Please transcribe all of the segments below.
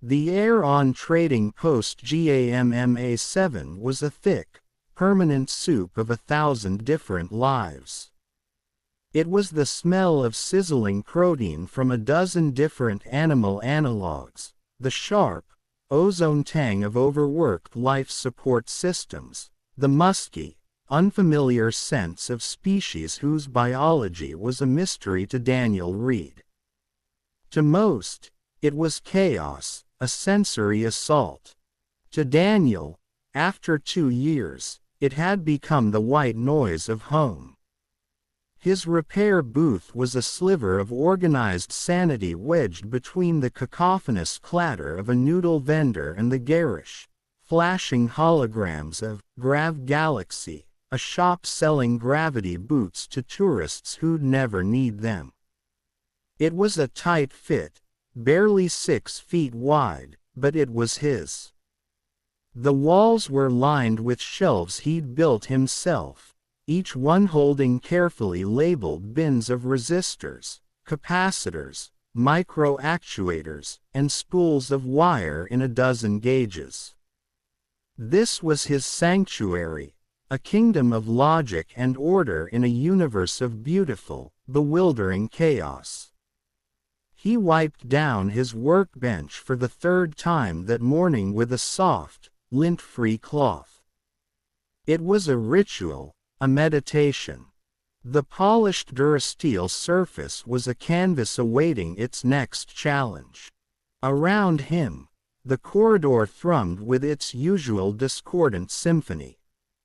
The air on Trading Post GAMMA7 was a thick, permanent soup of 1,000 different lives. It was the smell of sizzling protein from a dozen different animal analogs, the sharp, ozone tang of overworked life support systems, the musky, unfamiliar scents of species whose biology was a mystery to Daniel Reed. To most, it was chaos, a sensory assault. To Daniel, after 2 years, it had become the white noise of home. His repair booth was a sliver of organized sanity wedged between the cacophonous clatter of a noodle vendor and the garish, flashing holograms of Grav Galaxy, a shop selling gravity boots to tourists who'd never need them. It was a tight fit, barely 6 feet wide, but it was his. The walls were lined with shelves he'd built himself, each one holding carefully labeled bins of resistors, capacitors, micro-actuators, and spools of wire in a dozen gauges. This was his sanctuary, a kingdom of logic and order in a universe of beautiful, bewildering chaos. He wiped down his workbench for the 3rd time that morning with a soft, lint-free cloth. It was a ritual, a meditation. The polished durasteel surface was a canvas awaiting its next challenge. Around him, the corridor thrummed with its usual discordant symphony.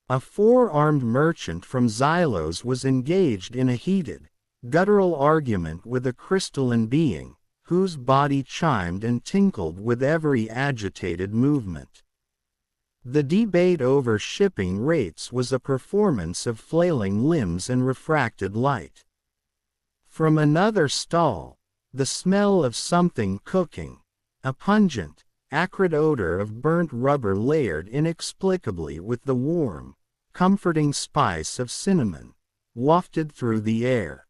A 4-armed merchant from Xylos was engaged in a heated, guttural argument with a crystalline being, whose body chimed and tinkled with every agitated movement. The debate over shipping rates was a performance of flailing limbs and refracted light. From another stall, the smell of something cooking, a pungent, acrid odor of burnt rubber layered inexplicably with the warm, comforting spice of cinnamon, wafted through the air.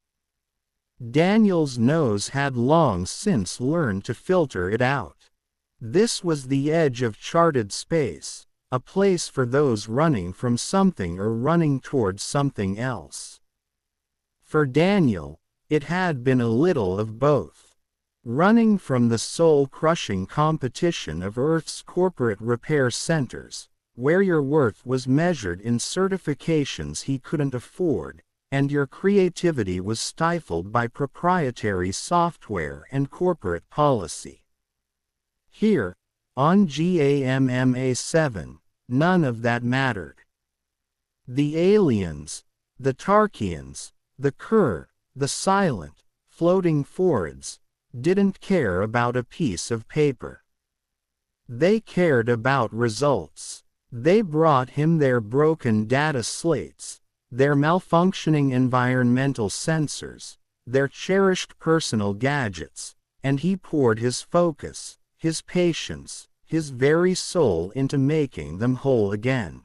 Daniel's nose had long since learned to filter it out. This was the edge of charted space, a place for those running from something or running towards something else. For Daniel, it had been a little of both. Running from the soul-crushing competition of Earth's corporate repair centers, where your worth was measured in certifications he couldn't afford, and your creativity was stifled by proprietary software and corporate policy. Here, on GAMMA7, none of that mattered. The aliens, the Tarkians, the Kur, the silent, floating Fords, didn't care about a piece of paper. They cared about results. They brought him their broken data slates, their malfunctioning environmental sensors, their cherished personal gadgets, and he poured his focus, his patience, his very soul into making them whole again.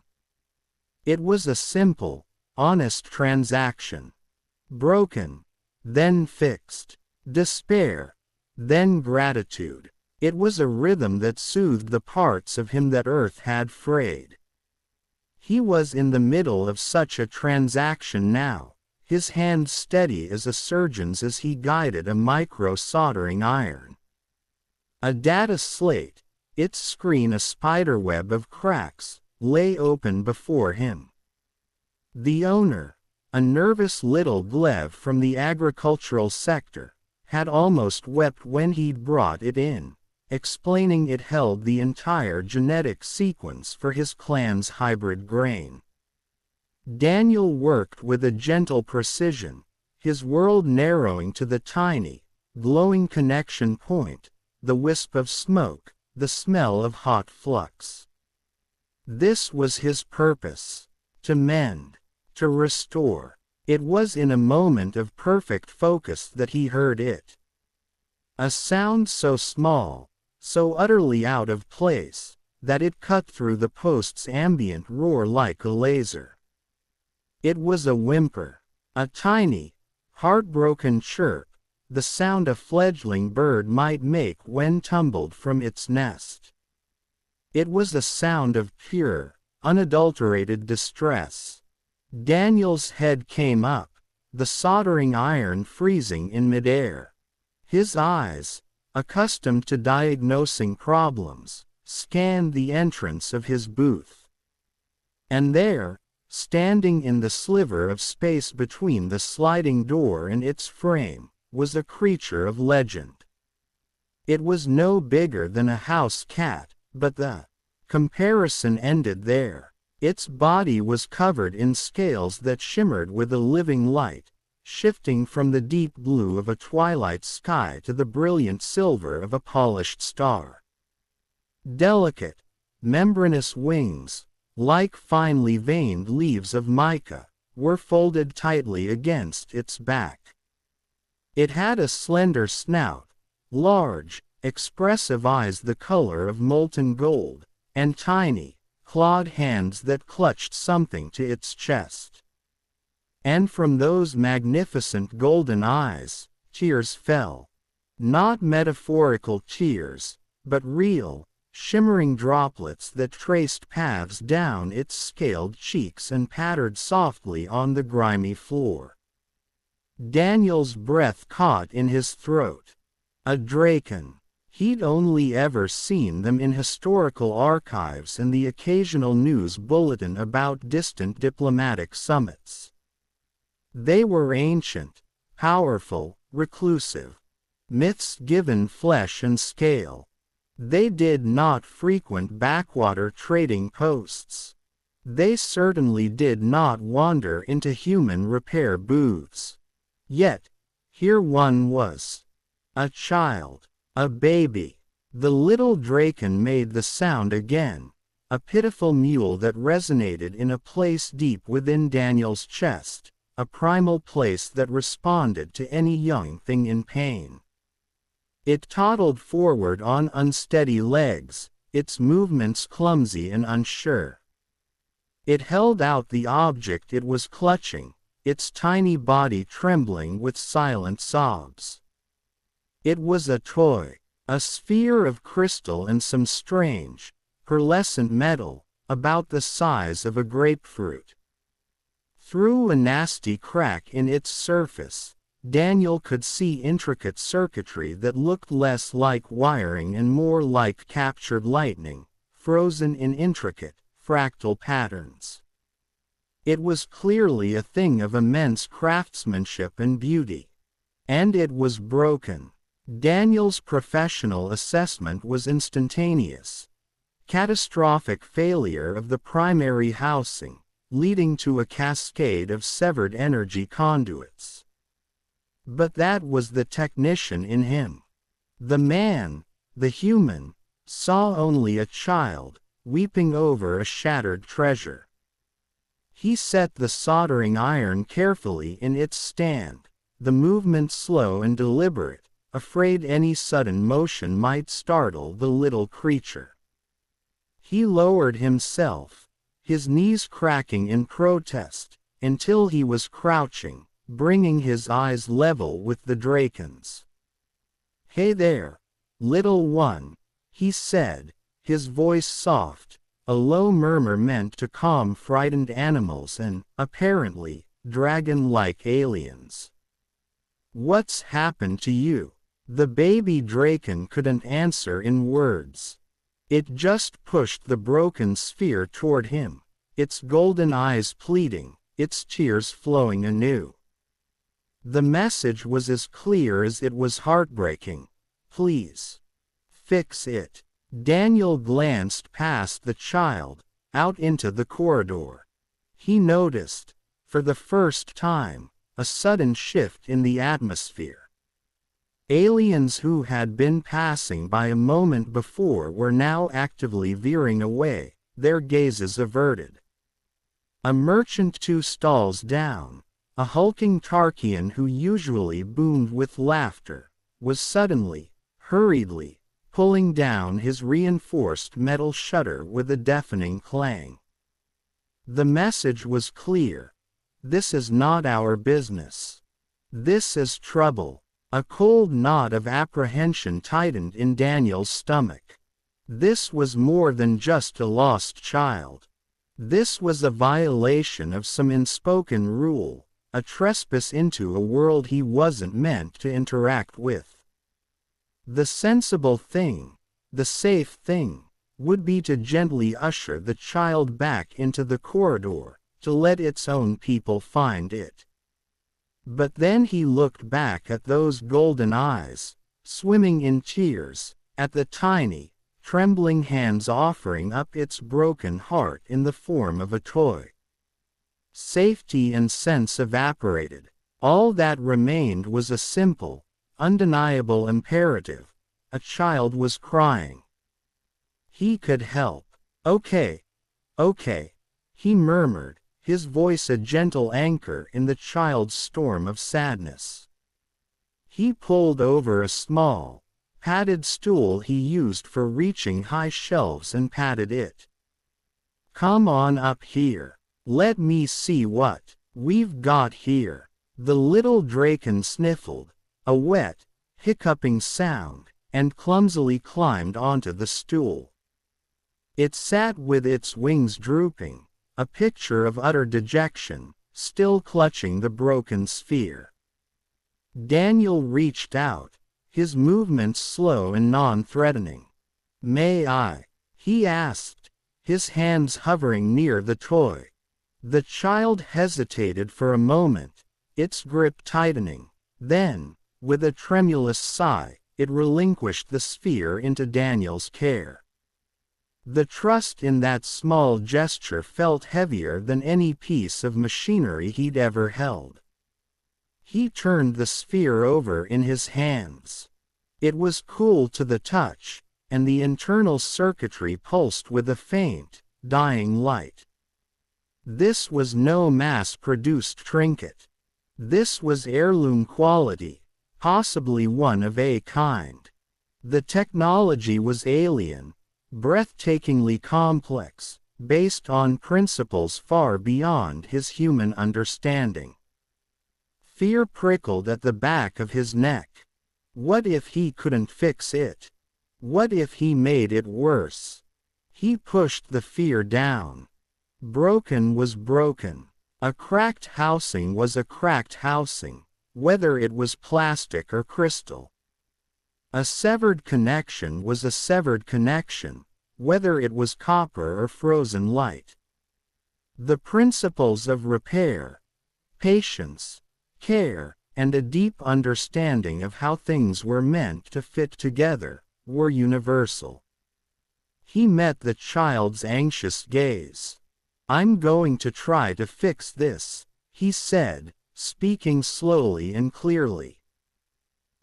It was a simple, honest transaction. Broken, then fixed. Despair, then gratitude. It was a rhythm that soothed the parts of him that Earth had frayed. He was in the middle of such a transaction now, his hand steady as a surgeon's as he guided a micro-soldering iron. A data slate, its screen a spiderweb of cracks, lay open before him. The owner, a nervous little glaive from the agricultural sector, had almost wept when he'd brought it in, explaining it held the entire genetic sequence for his clan's hybrid grain. Daniel worked with a gentle precision, his world narrowing to the tiny, glowing connection point, the wisp of smoke, the smell of hot flux. This was his purpose: to mend, to restore. It was in a moment of perfect focus that he heard it. A sound so small, so utterly out of place, that it cut through the post's ambient roar like a laser. It was a whimper, a tiny, heartbroken chirp, the sound a fledgling bird might make when tumbled from its nest. It was a sound of pure, unadulterated distress. Daniel's head came up, the soldering iron freezing in midair. His eyes, accustomed to diagnosing problems, scanned the entrance of his booth. And there, standing in the sliver of space between the sliding door and its frame, was a creature of legend. It was no bigger than a house cat, but the comparison ended there. Its body was covered in scales that shimmered with a living light, shifting from the deep blue of a twilight sky to the brilliant silver of a polished star. Delicate, membranous wings, like finely veined leaves of mica, were folded tightly against its back. It had a slender snout, large, expressive eyes the color of molten gold, and tiny, clawed hands that clutched something to its chest. And from those magnificent golden eyes, tears fell. Not metaphorical tears, but real, shimmering droplets that traced paths down its scaled cheeks and pattered softly on the grimy floor. Daniel's breath caught in his throat. A Draken. He'd only ever seen them in historical archives and the occasional news bulletin about distant diplomatic summits. They were ancient, powerful, reclusive. Myths given flesh and scale. They did not frequent backwater trading posts. They certainly did not wander into human repair booths. Yet, here one was. A child. A baby. The little Draken made the sound again, a pitiful mewl that resonated in a place deep within Daniel's chest, a primal place that responded to any young thing in pain. It toddled forward on unsteady legs, its movements clumsy and unsure. It held out the object it was clutching, its tiny body trembling with silent sobs. It was a toy, a sphere of crystal and some strange, pearlescent metal, about the size of a grapefruit. Through a nasty crack in its surface, Daniel could see intricate circuitry that looked less like wiring and more like captured lightning, frozen in intricate, fractal patterns. It was clearly a thing of immense craftsmanship and beauty. And it was broken. Daniel's professional assessment was instantaneous. Catastrophic failure of the primary housing, leading to a cascade of severed energy conduits. But that was the technician in him. The man, the human, saw only a child, weeping over a shattered treasure. He set the soldering iron carefully in its stand, the movement slow and deliberate, afraid any sudden motion might startle the little creature. He lowered himself, his knees cracking in protest, until he was crouching, bringing his eyes level with the Draken's. "Hey there, little one," he said, his voice soft, a low murmur meant to calm frightened animals and, apparently, dragon-like aliens. "What's happened to you?" The baby Draken couldn't answer in words. It just pushed the broken sphere toward him, its golden eyes pleading, its tears flowing anew. The message was as clear as it was heartbreaking. "Please. Fix it." Daniel glanced past the child, out into the corridor. He noticed, for the first time, a sudden shift in the atmosphere. Aliens who had been passing by a moment before were now actively veering away, their gazes averted. A merchant 2 stalls down, a hulking Tarkian who usually boomed with laughter, was suddenly, hurriedly, pulling down his reinforced metal shutter with a deafening clang. The message was clear. This is not our business. This is trouble. A cold knot of apprehension tightened in Daniel's stomach. This was more than just a lost child. This was a violation of some unspoken rule, a trespass into a world he wasn't meant to interact with. The sensible thing, the safe thing, would be to gently usher the child back into the corridor, to let its own people find it. But then he looked back at those golden eyes, swimming in tears, at the tiny, trembling hands offering up its broken heart in the form of a toy. Safety and sense evaporated. All that remained was a simple, undeniable imperative. A child was crying. He could help. Okay, he murmured, his voice a gentle anchor in the child's storm of sadness. He pulled over a small, padded stool he used for reaching high shelves and patted it. Come on up here. Let me see what we've got here. The little Draken sniffled, a wet, hiccuping sound, and clumsily climbed onto the stool. It sat with its wings drooping, a picture of utter dejection, still clutching the broken sphere. Daniel reached out, his movements slow and non-threatening. May I? He asked, his hands hovering near the toy. The child hesitated for a moment, its grip tightening. Then, with a tremulous sigh, it relinquished the sphere into Daniel's care. The trust in that small gesture felt heavier than any piece of machinery he'd ever held. He turned the sphere over in his hands. It was cool to the touch, and the internal circuitry pulsed with a faint, dying light. This was no mass-produced trinket. This was heirloom quality, possibly one of a kind. The technology was alien, breathtakingly complex, based on principles far beyond his human understanding. Fear prickled at the back of his neck. What if he couldn't fix it? What if he made it worse? He pushed the fear down. Broken was broken. A cracked housing was a cracked housing, whether it was plastic or crystal. A severed connection was a severed connection, whether it was copper or frozen light. The principles of repair, patience, care, and a deep understanding of how things were meant to fit together, were universal. He met the child's anxious gaze. I'm going to try to fix this, he said, speaking slowly and clearly.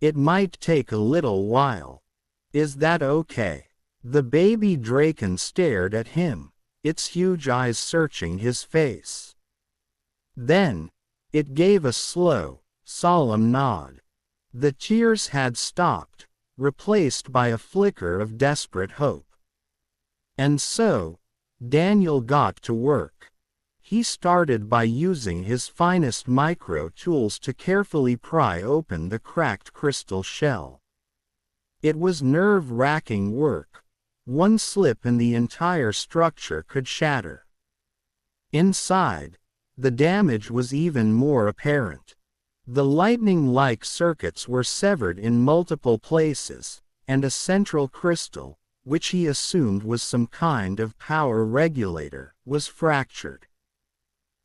It might take a little while. Is that okay? The baby Draken stared at him, its huge eyes searching his face. Then, it gave a slow, solemn nod. The tears had stopped, replaced by a flicker of desperate hope. And so, Daniel got to work. He started by using his finest micro tools to carefully pry open the cracked crystal shell. It was nerve-wracking work. One slip and the entire structure could shatter. Inside, the damage was even more apparent. The lightning-like circuits were severed in multiple places, and a central crystal, which he assumed was some kind of power regulator, was fractured.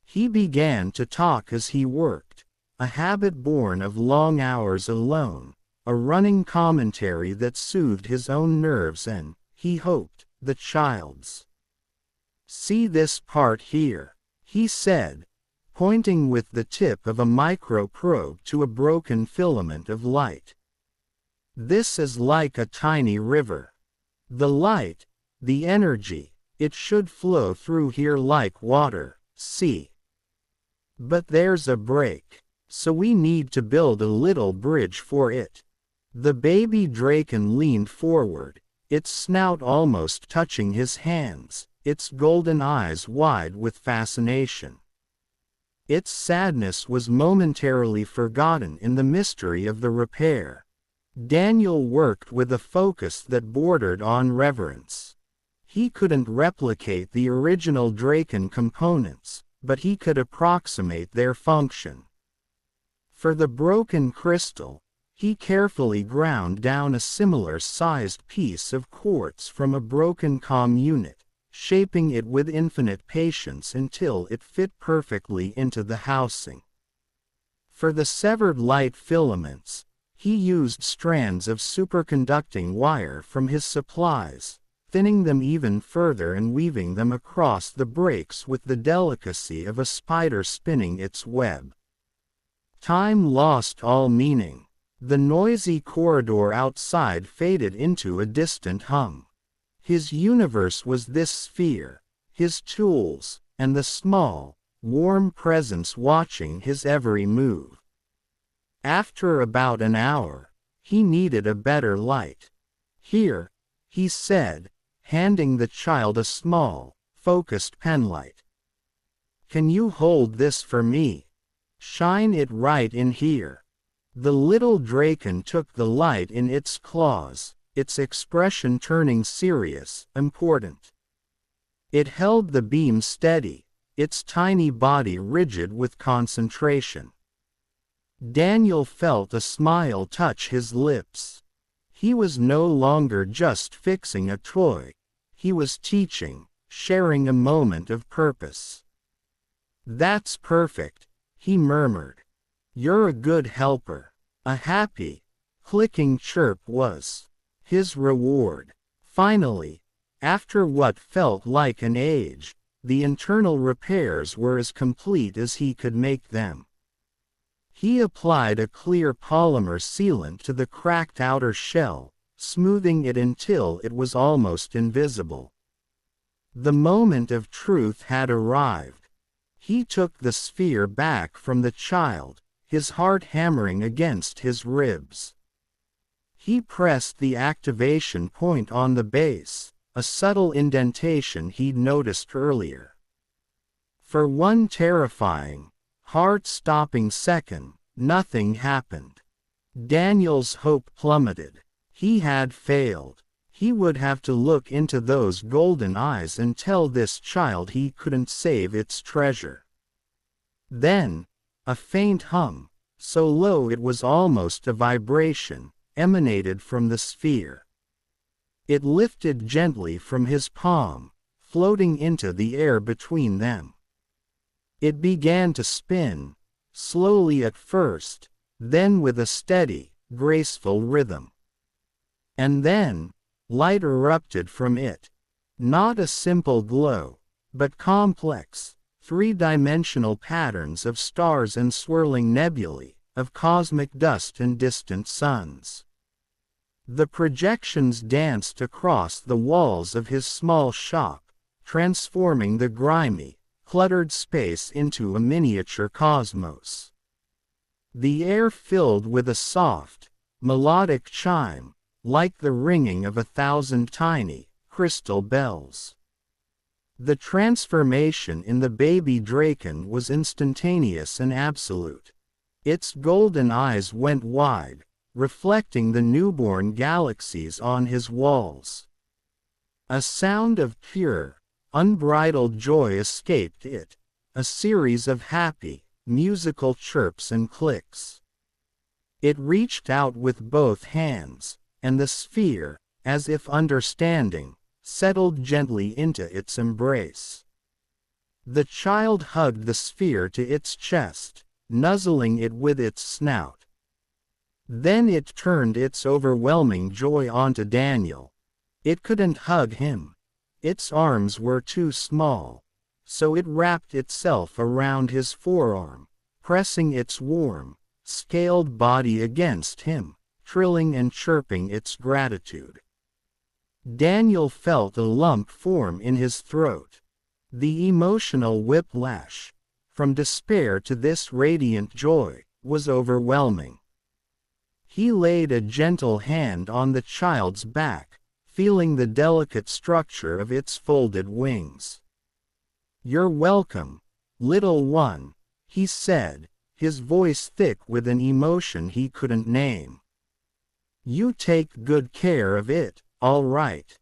He began to talk as he worked, a habit born of long hours alone, a running commentary that soothed his own nerves and, he hoped, the child's. See this part here, he said, pointing with the tip of a micro-probe to a broken filament of light. This is like a tiny river. The light, the energy, it should flow through here like water, see? But there's a break, so we need to build a little bridge for it. The baby Draken leaned forward, its snout almost touching his hands, its golden eyes wide with fascination. Its sadness was momentarily forgotten in the mystery of the repair. Daniel worked with a focus that bordered on reverence. He couldn't replicate the original Draken components, but he could approximate their function. For the broken crystal, he carefully ground down a similar-sized piece of quartz from a broken comm unit, shaping it with infinite patience until it fit perfectly into the housing. For the severed light filaments, he used strands of superconducting wire from his supplies, thinning them even further and weaving them across the breaks with the delicacy of a spider spinning its web. Time lost all meaning. The noisy corridor outside faded into a distant hum. His universe was this sphere, his tools, and the small, warm presence watching his every move. After about an hour, he needed a better light. "Here," he said, handing the child a small, focused penlight. "Can you hold this for me? Shine it right in here." The little Draken took the light in its claws, its expression turning serious, important. It held the beam steady, its tiny body rigid with concentration. Daniel felt a smile touch his lips. He was no longer just fixing a toy. He was teaching, sharing a moment of purpose. "That's perfect," he murmured. "You're a good helper." A happy, clicking chirp was his reward. Finally, after what felt like an age, the internal repairs were as complete as he could make them. He applied a clear polymer sealant to the cracked outer shell, smoothing it until it was almost invisible. The moment of truth had arrived. He took the sphere back from the child, his heart hammering against his ribs. He pressed the activation point on the base, a subtle indentation he'd noticed earlier. For one terrifying, heart-stopping second, nothing happened. Daniel's hope plummeted. He had failed. He would have to look into those golden eyes and tell this child he couldn't save its treasure. Then, a faint hum, so low it was almost a vibration, emanated from the sphere. It lifted gently from his palm, floating into the air between them. It began to spin, slowly at first, then with a steady, graceful rhythm. And then, light erupted from it. Not a simple glow, but complex, three-dimensional patterns of stars and swirling nebulae, of cosmic dust and distant suns. The projections danced across the walls of his small shop, transforming the grimy, cluttered space into a miniature cosmos. The air filled with a soft, melodic chime, like the ringing of 1,000 tiny, crystal bells. The transformation in the baby Draken was instantaneous and absolute. Its golden eyes went wide, reflecting the newborn galaxies on his walls. A sound of pure, unbridled joy escaped it, a series of happy, musical chirps and clicks. It reached out with both hands, and the sphere, as if understanding, settled gently into its embrace. The child hugged the sphere to its chest, nuzzling it with its snout. Then it turned its overwhelming joy onto Daniel. It couldn't hug him. Its arms were too small, so it wrapped itself around his forearm, pressing its warm, scaled body against him, trilling and chirping its gratitude. Daniel felt a lump form in his throat. The emotional whiplash, from despair to this radiant joy, was overwhelming. He laid a gentle hand on the child's back, feeling the delicate structure of its folded wings. "You're welcome, little one," he said, his voice thick with an emotion he couldn't name. You take good care of it, all right.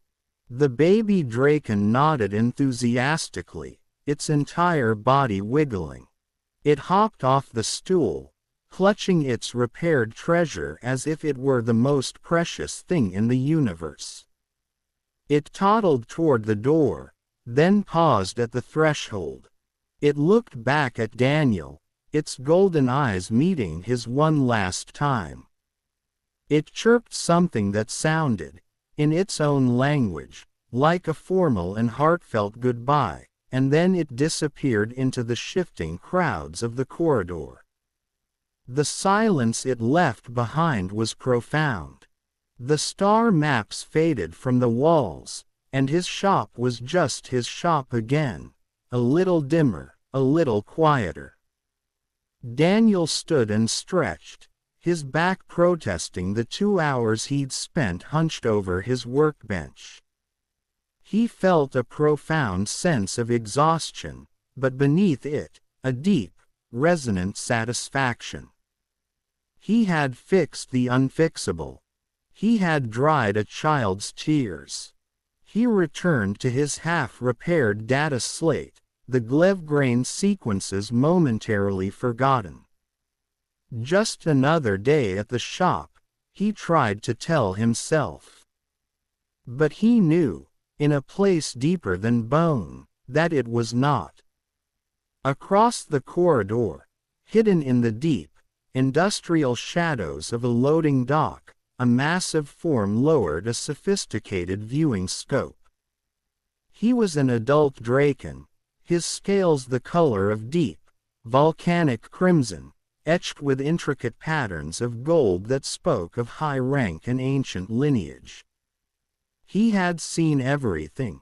The baby Draken nodded enthusiastically, its entire body wiggling. It hopped off the stool, clutching its repaired treasure as if it were the most precious thing in the universe. It toddled toward the door, then paused at the threshold. It looked back at Daniel, its golden eyes meeting his one last time. It chirped something that sounded, in its own language, like a formal and heartfelt goodbye, and then it disappeared into the shifting crowds of the corridor. The silence it left behind was profound. The star maps faded from the walls, and his shop was just his shop again, a little dimmer, a little quieter. Daniel stood and stretched, his back protesting the 2 hours he'd spent hunched over his workbench. He felt a profound sense of exhaustion, but beneath it, a deep, resonant satisfaction. He had fixed the unfixable. He had dried a child's tears. He returned to his half-repaired data slate, the Glevgrain sequences momentarily forgotten. Just another day at the shop, he tried to tell himself. But he knew, in a place deeper than bone, that it was not. Across the corridor, hidden in the deep, industrial shadows of a loading dock, a massive form lowered a sophisticated viewing scope. He was an adult Draken, his scales the color of deep, volcanic crimson, etched with intricate patterns of gold that spoke of high rank and ancient lineage. He had seen everything.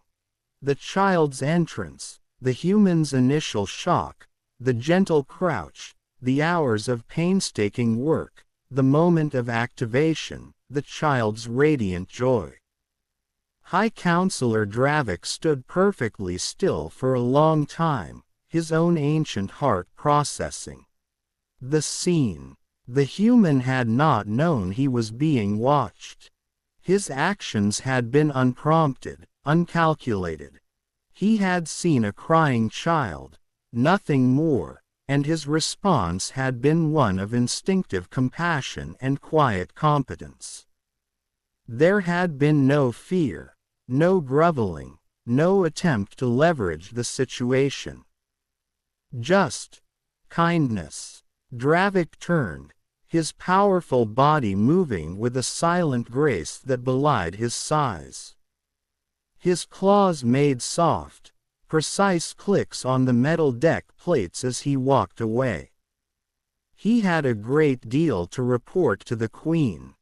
The child's entrance, the human's initial shock, the gentle crouch, the hours of painstaking work, the moment of activation, the child's radiant joy. High Counselor Dravik stood perfectly still for a long time, his own ancient heart processing. The scene. The human had not known he was being watched. His actions had been unprompted, uncalculated. He had seen a crying child, nothing more, and his response had been one of instinctive compassion and quiet competence. There had been no fear, no groveling, no attempt to leverage the situation. Just kindness. Dravik turned, his powerful body moving with a silent grace that belied his size. His claws made soft, precise clicks on the metal deck plates as he walked away. He had a great deal to report to the Queen.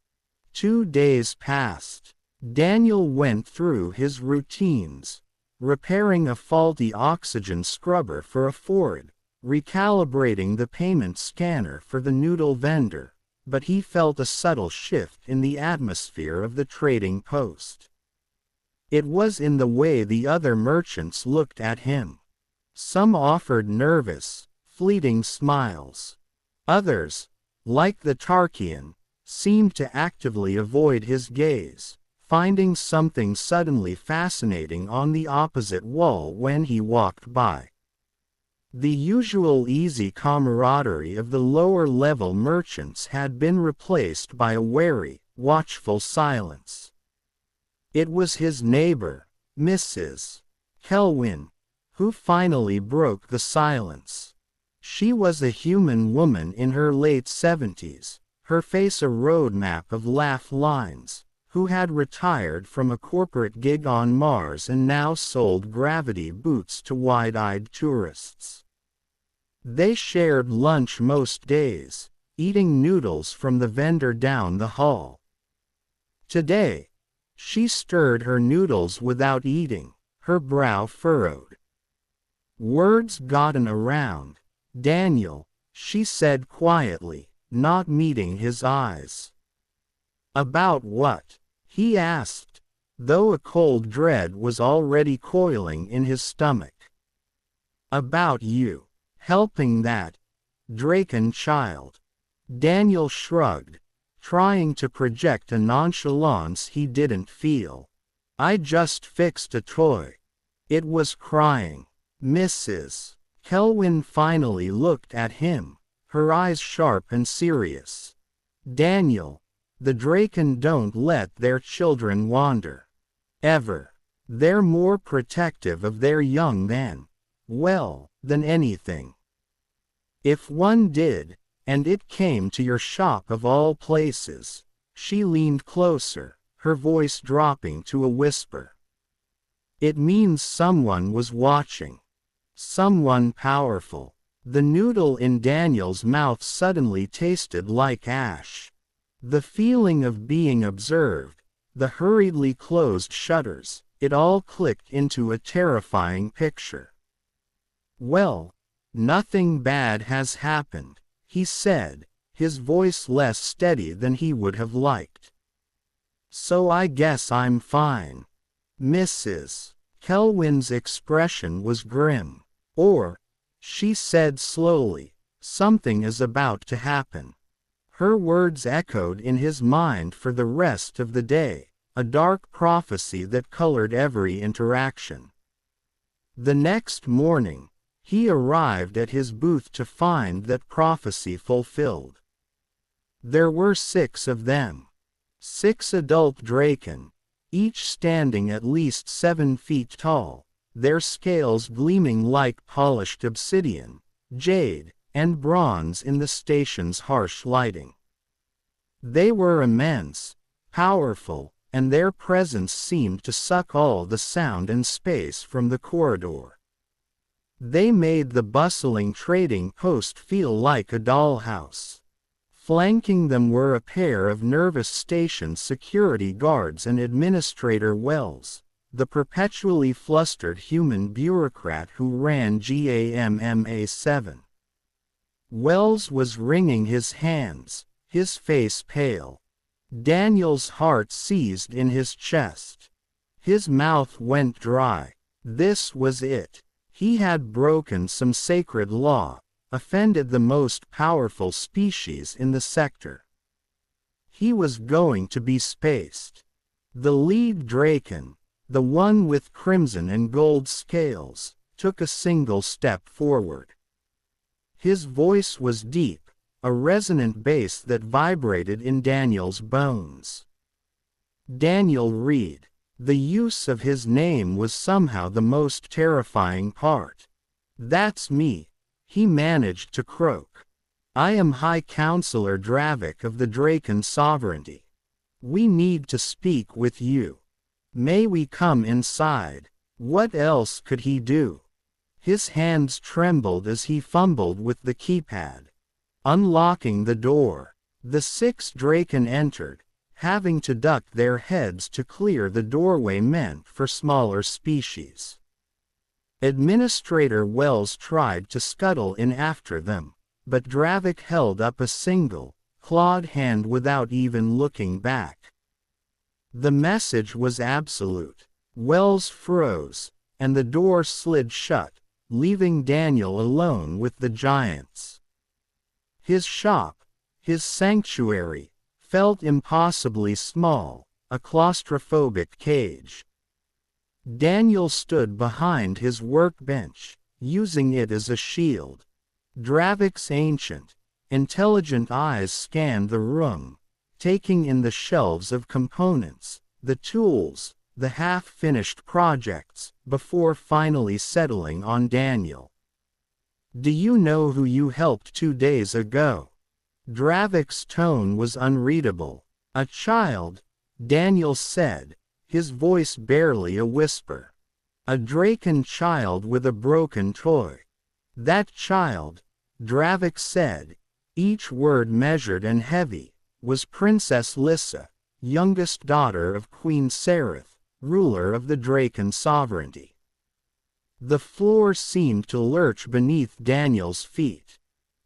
2 days passed. Daniel went through his routines, repairing a faulty oxygen scrubber for a Ford, recalibrating the payment scanner for the noodle vendor, but he felt a subtle shift in the atmosphere of the trading post. It was in the way the other merchants looked at him. Some offered nervous, fleeting smiles. Others, like the Tarkian, seemed to actively avoid his gaze, finding something suddenly fascinating on the opposite wall when he walked by. The usual easy camaraderie of the lower-level merchants had been replaced by a wary, watchful silence. It was his neighbor, Mrs. Kelwin, who finally broke the silence. She was a human woman in her late 70s, her face a roadmap of laugh lines, who had retired from a corporate gig on Mars and now sold gravity boots to wide-eyed tourists. They shared lunch most days, eating noodles from the vendor down the hall. Today, she stirred her noodles without eating, her brow furrowed. Words gotten around. Daniel, she said quietly, not meeting his eyes. About what? He asked, though a cold dread was already coiling in his stomach. About you. Helping that, Draken child. Daniel shrugged, trying to project a nonchalance he didn't feel. I just fixed a toy. It was crying. Mrs. Kelwin finally looked at him, her eyes sharp and serious. Daniel, the Draken don't let their children wander. Ever. They're more protective of their young than anything. If one did, and it came to your shop of all places, she leaned closer, her voice dropping to a whisper. It means someone was watching. Someone powerful. The noodle in Daniel's mouth suddenly tasted like ash. The feeling of being observed, the hurriedly closed shutters, it all clicked into a terrifying picture. Well, nothing bad has happened, he said, his voice less steady than he would have liked. So I guess I'm fine. Mrs. Kelwin's expression was grim. Or, she said slowly, something is about to happen. Her words echoed in his mind for the rest of the day, a dark prophecy that colored every interaction. The next morning, he arrived at his booth to find that prophecy fulfilled. There were 6 of them. 6 adult Draken, each standing at least 7 feet tall, their scales gleaming like polished obsidian, jade, and bronze in the station's harsh lighting. They were immense, powerful, and their presence seemed to suck all the sound and space from the corridor. They made the bustling trading post feel like a dollhouse. Flanking them were a pair of nervous station security guards and Administrator Wells, the perpetually flustered human bureaucrat who ran GAMMA 7. Wells was wringing his hands, his face pale. Daniel's heart seized in his chest. His mouth went dry. This was it. He had broken some sacred law, offended the most powerful species in the sector. He was going to be spaced. The lead Draken, the one with crimson and gold scales, took a single step forward. His voice was deep, a resonant bass that vibrated in Daniel's bones. Daniel Reed. The use of his name was somehow the most terrifying part. That's me, he managed to croak. I am High Counselor Dravik of the Draken Sovereignty. We need to speak with you. May we come inside? What else could he do? His hands trembled as he fumbled with the keypad. Unlocking the door, the 6 Draken entered, having to duck their heads to clear the doorway meant for smaller species. Administrator Wells tried to scuttle in after them, but Dravik held up a single, clawed hand without even looking back. The message was absolute. Wells froze, and the door slid shut, leaving Daniel alone with the giants. His shop, his sanctuary, felt impossibly small, a claustrophobic cage. Daniel stood behind his workbench, using it as a shield. Dravik's ancient, intelligent eyes scanned the room, taking in the shelves of components, the tools, the half-finished projects, before finally settling on Daniel. Do you know who you helped 2 days ago? Dravik's tone was unreadable. A child, Daniel said, his voice barely a whisper. A Draken child with a broken toy. That child, Dravik said, each word measured and heavy, was Princess Lissa, youngest daughter of Queen Sereth, ruler of the Draken Sovereignty. The floor seemed to lurch beneath Daniel's feet.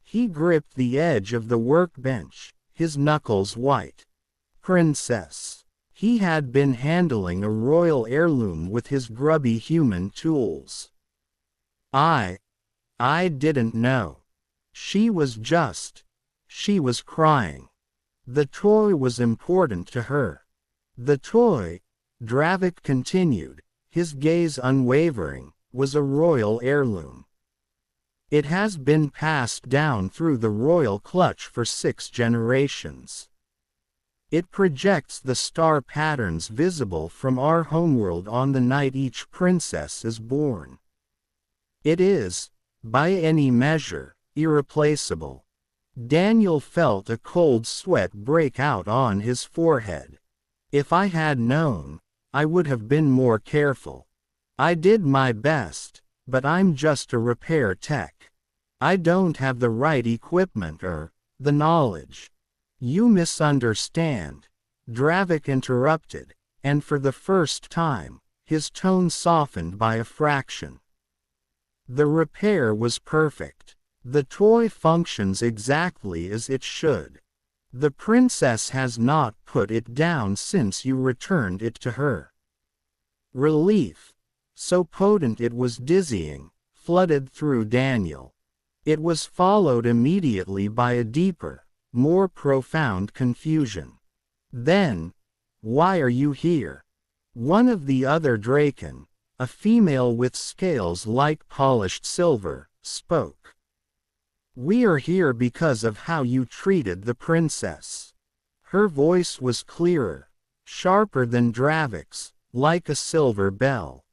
He gripped the edge of the workbench, his knuckles white. Princess. He had been handling a royal heirloom with his grubby human tools. I didn't know. She was crying. The toy was important to her. The toy, Dravik continued, his gaze unwavering, was a royal heirloom. It has been passed down through the royal clutch for 6 generations. It projects the star patterns visible from our homeworld on the night each princess is born. It is, by any measure, irreplaceable. Daniel felt a cold sweat break out on his forehead. If I had known, I would have been more careful. I did my best, but I'm just a repair tech. I don't have the right equipment or the knowledge. You misunderstand, Dravik interrupted, and for the first time, his tone softened by a fraction. The repair was perfect. The toy functions exactly as it should. The princess has not put it down since you returned it to her. Relief, so potent it was dizzying, flooded through Daniel. It was followed immediately by a deeper, more profound confusion. Then, why are you here? One of the other Draken, a female with scales like polished silver, spoke. We are here because of how you treated the princess. Her voice was clearer, sharper than Dravik's, like a silver bell.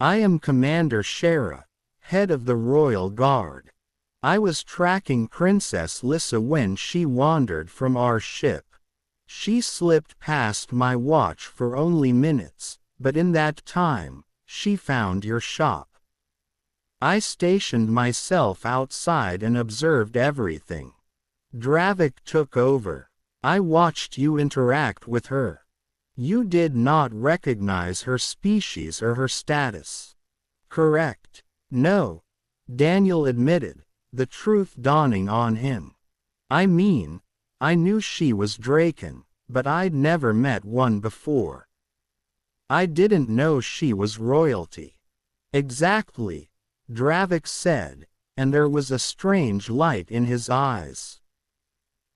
I am Commander Shara, head of the Royal Guard. I was tracking Princess Lissa when she wandered from our ship. She slipped past my watch for only minutes, but in that time, she found your shop. I stationed myself outside and observed everything. Dravik took over. I watched you interact with her. You did not recognize her species or her status. Correct. No, Daniel admitted, the truth dawning on him. I mean, I knew she was Draken, but I'd never met one before. I didn't know she was royalty. Exactly, Dravik said, and there was a strange light in his eyes.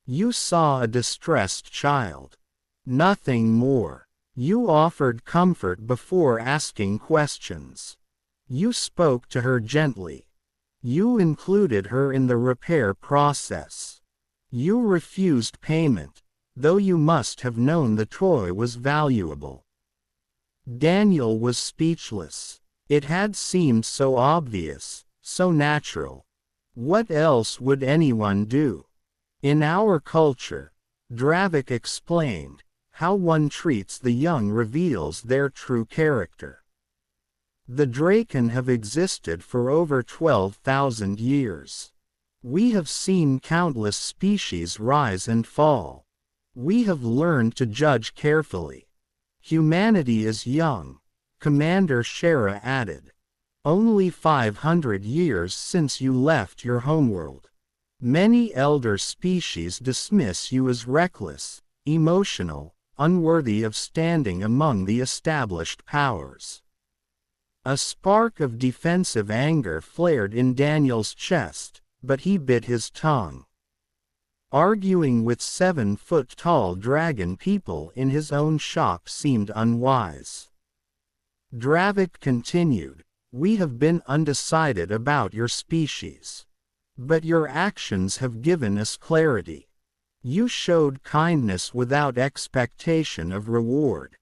You saw a distressed child. Nothing more. You offered comfort before asking questions. You spoke to her gently. You included her in the repair process. You refused payment, though you must have known the toy was valuable. Daniel was speechless. It had seemed so obvious, so natural. What else would anyone do? In our culture, Dravik explained, how one treats the young reveals their true character. The Draken have existed for over 12,000 years. We have seen countless species rise and fall. We have learned to judge carefully. Humanity is young, Commander Shara added. Only 500 years since you left your homeworld. Many elder species dismiss you as reckless, emotional, unworthy of standing among the established powers. A spark of defensive anger flared in Daniel's chest, but he bit his tongue. Arguing with 7-foot-tall dragon people in his own shop seemed unwise. Dravik continued, we have been undecided about your species. But your actions have given us clarity. You showed kindness without expectation of reward.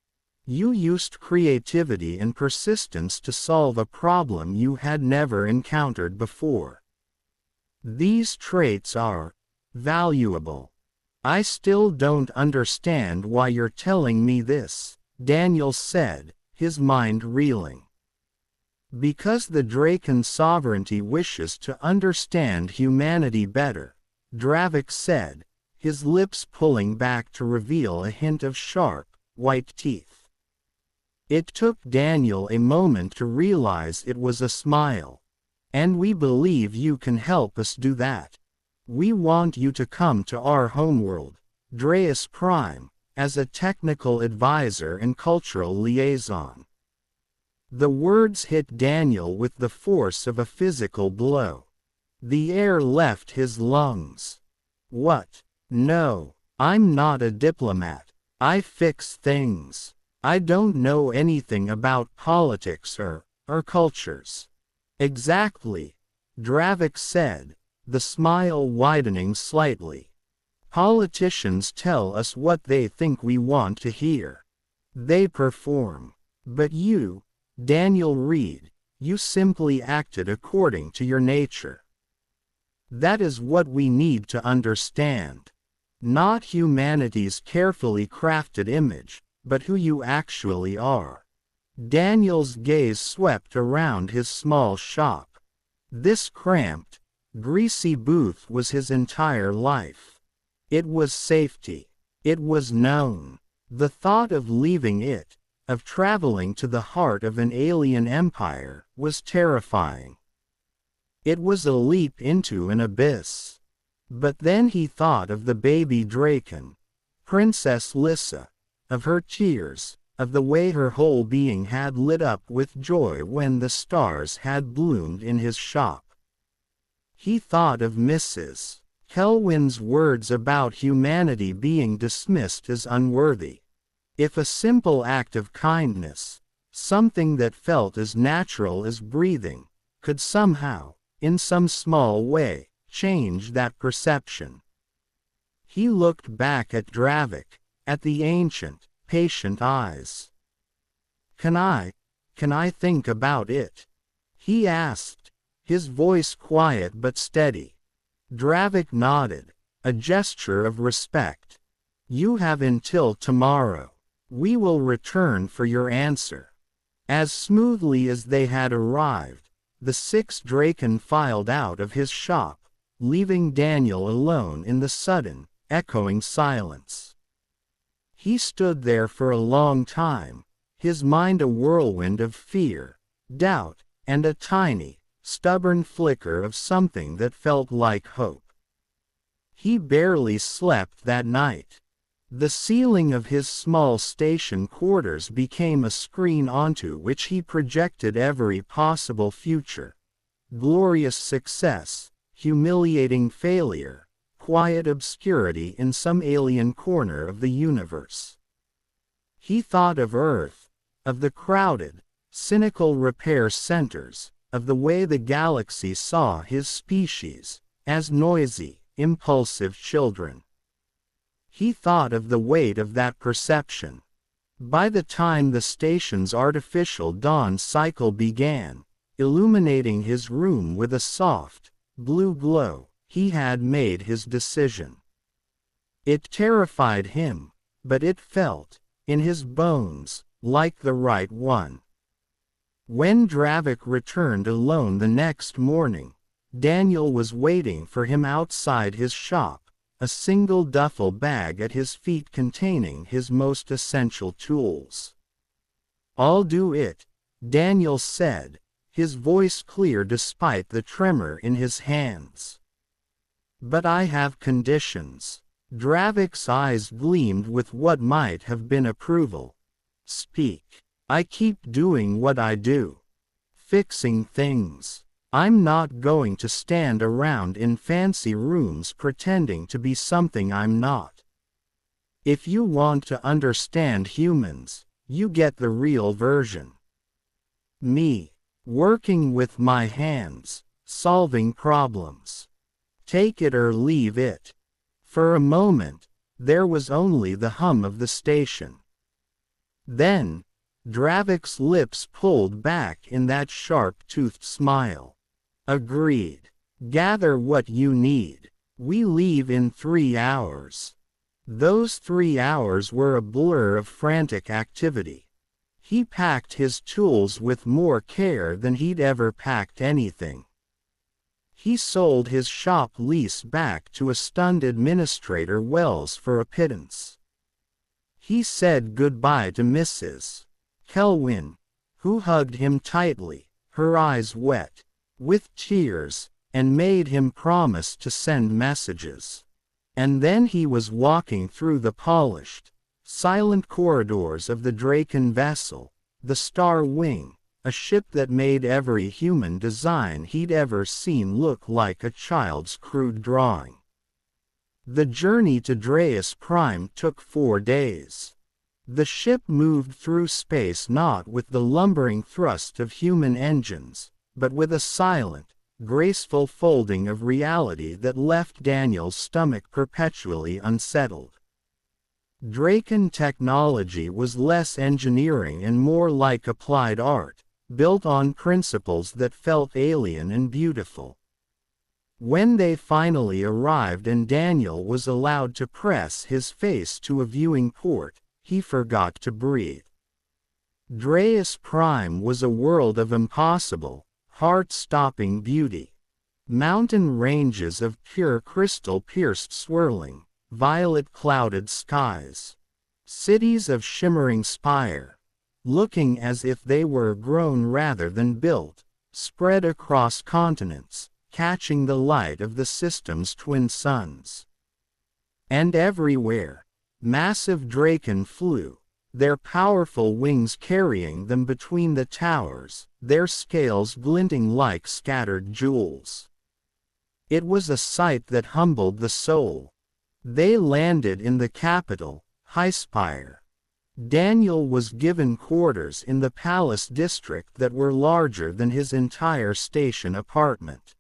You used creativity and persistence to solve a problem you had never encountered before. These traits are valuable. I still don't understand why you're telling me this, Daniel said, his mind reeling. Because the Draken sovereignty wishes to understand humanity better, Dravik said, his lips pulling back to reveal a hint of sharp, white teeth. It took Daniel a moment to realize it was a smile. And we believe you can help us do that. We want you to come to our homeworld, Dreas Prime, as a technical advisor and cultural liaison. The words hit Daniel with the force of a physical blow. The air left his lungs. What? No, I'm not a diplomat. I fix things. I don't know anything about politics or cultures. Exactly, Dravik said, the smile widening slightly. Politicians tell us what they think we want to hear. They perform. But you, Daniel Reed, you simply acted according to your nature. That is what we need to understand. Not humanity's carefully crafted image, but who you actually are. Daniel's gaze swept around his small shop. This cramped, greasy booth was his entire life. It was safety. It was known. The thought of leaving it, of traveling to the heart of an alien empire, was terrifying. It was a leap into an abyss. But then he thought of the baby Draken, Princess Lissa, of her tears, of the way her whole being had lit up with joy when the stars had bloomed in his shop. He thought of Mrs. Kelwin's words about humanity being dismissed as unworthy. If a simple act of kindness, something that felt as natural as breathing, could somehow, in some small way, change that perception. He looked back at Dravik, at the ancient, patient eyes. Can I think about it? He asked, his voice quiet but steady. Dravik nodded, a gesture of respect. You have until tomorrow. We will return for your answer. As smoothly as they had arrived, the 6 Draken filed out of his shop, leaving Daniel alone in the sudden, echoing silence. He stood there for a long time, his mind a whirlwind of fear, doubt, and a tiny, stubborn flicker of something that felt like hope. He barely slept that night. The ceiling of his small station quarters became a screen onto which he projected every possible future. Glorious success, humiliating failure, quiet obscurity in some alien corner of the universe. He thought of Earth, of the crowded, cynical repair centers, of the way the galaxy saw his species, as noisy, impulsive children. He thought of the weight of that perception. By the time the station's artificial dawn cycle began, illuminating his room with a soft, blue glow, he had made his decision. It terrified him, but it felt, in his bones, like the right one. When Dravik returned alone the next morning, Daniel was waiting for him outside his shop, a single duffel bag at his feet containing his most essential tools. I'll do it, Daniel said, his voice clear despite the tremor in his hands. But I have conditions. Dravik's eyes gleamed with what might have been approval. Speak. I keep doing what I do. Fixing things. I'm not going to stand around in fancy rooms pretending to be something I'm not. If you want to understand humans, you get the real version. Me. Working with my hands, solving problems. Take it or leave it. For a moment, there was only the hum of the station. Then, Dravik's lips pulled back in that sharp-toothed smile. Agreed. Gather what you need. We leave in 3 hours. Those 3 hours were a blur of frantic activity. He packed his tools with more care than he'd ever packed anything. He sold his shop lease back to a stunned administrator Wells for a pittance. He said goodbye to Mrs. Kelwin, who hugged him tightly, her eyes wet with tears, and made him promise to send messages. And then he was walking through the polished, silent corridors of the Draken vessel, the Star Wing, a ship that made every human design he'd ever seen look like a child's crude drawing. The journey to Draken Prime took 4 days. The ship moved through space not with the lumbering thrust of human engines, but with a silent, graceful folding of reality that left Daniel's stomach perpetually unsettled. Draken technology was less engineering and more like applied art, built on principles that felt alien and beautiful. When they finally arrived and Daniel was allowed to press his face to a viewing port, he forgot to breathe. Draken Prime was a world of impossible, heart-stopping beauty. Mountain ranges of pure crystal pierced swirling, violet-clouded skies. Cities of shimmering spire, looking as if they were grown rather than built, spread across continents, catching the light of the system's twin suns. And everywhere, massive Draken flew, their powerful wings carrying them between the towers, their scales glinting like scattered jewels. It was a sight that humbled the soul. They landed in the capital, Highspire. Daniel was given quarters in the palace district that were larger than his entire station apartment.